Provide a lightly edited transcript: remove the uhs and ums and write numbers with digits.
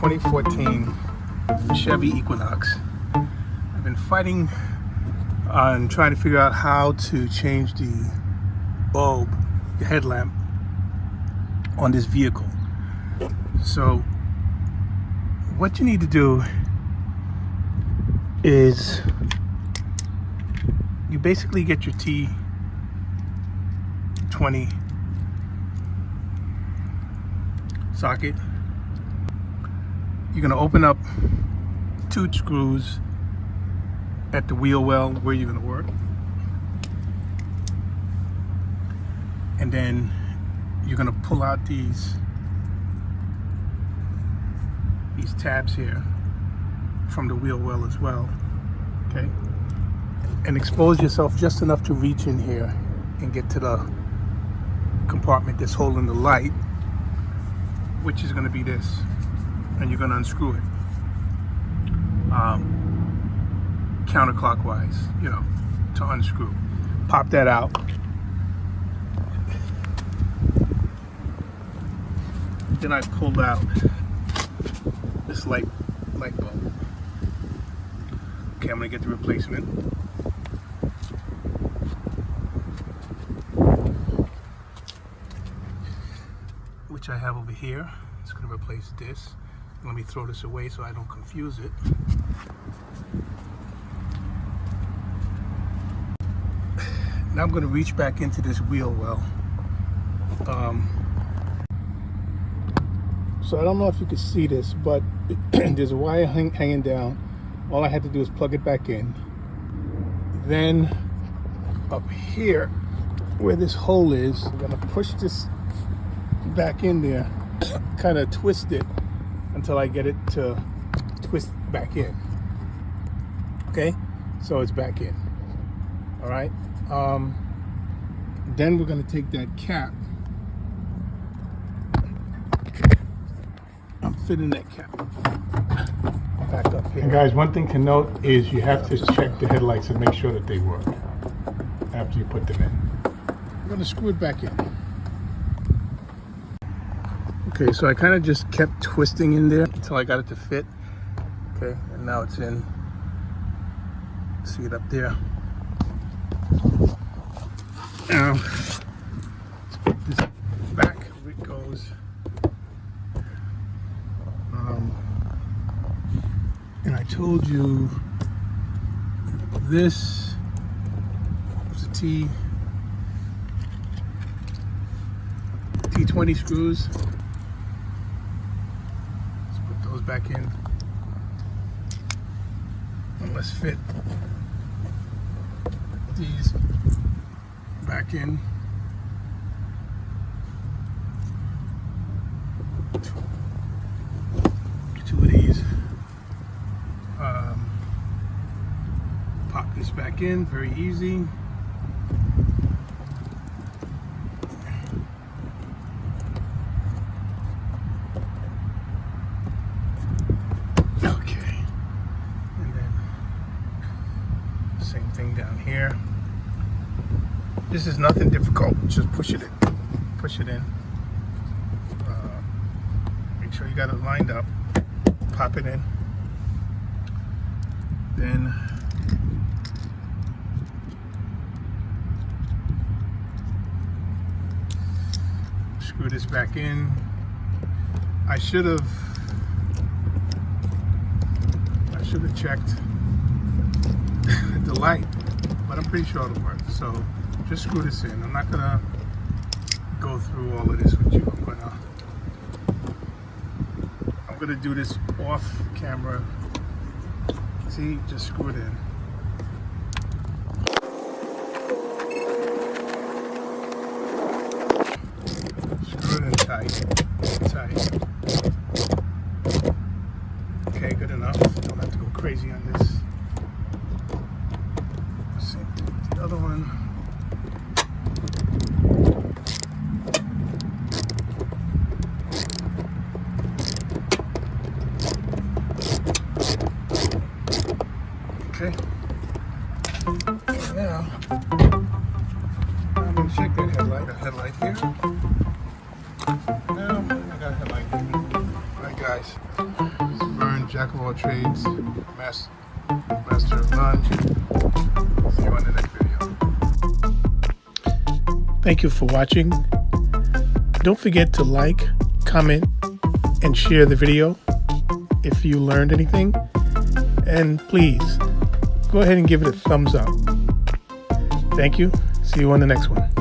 2014 Chevy Equinox. I've been fighting on trying to figure out how to change the bulb, the headlamp on this vehicle. So what you need to do is you basically get your T20 socket. You're going to open up 2 screws at the wheel well where you're going to work, and then you're going to pull out these tabs here from the wheel well as well, okay, and expose yourself just enough to reach in here and get to the compartment that's holding the light, which is going to be this, and you're going to unscrew it counterclockwise, you know, to unscrew. Pop that out. Then I pulled out this light bulb. Okay, I'm going to get the replacement. Which I have over here. It's going to replace this. Let me throw this away so I don't confuse it. Now I'm going to reach back into this wheel well. So I don't know if you can see this, but there's a wire hanging down. All I had to do is plug it back in. Then up here where this hole is, I'm going to push this back in there, kind of twist it until I get it to twist back in. Okay, so it's back in. All right. Then we're going to take that cap. I'm fitting that cap back up here. And guys, one thing to note is you have to check the headlights and make sure that they work after you put them in. I'm going to screw it back in. Okay, so I kind of just kept twisting in there until I got it to fit. Okay, and now it's in. See it up there. Now, let's put this back where it goes. And I told you this was a T20 screws. Those back in, and let's fit these back in. Two of these. Pop this back in, very easy. Same thing down here. This is nothing difficult. Just push it in. Make sure you got it lined up. Pop it in. Then screw this back in. I should have checked the light, but I'm pretty sure it'll work. So just screw this in. I'm not gonna go through all of this with you. I'm gonna do this off camera. See, just screw it in. Screw it in tight. Okay, good enough. Don't have to go crazy on this. Same thing with the other one. Okay. Now I'm gonna check that headlight. A headlight here. Now I got a headlight here. I got guys. This is Vern, jack of all trades, master of none. See you on the next video. Thank you for watching. Don't forget to like, comment, and share the video if you learned anything. And please, go ahead and give it a thumbs up. Thank you. See you on the next one.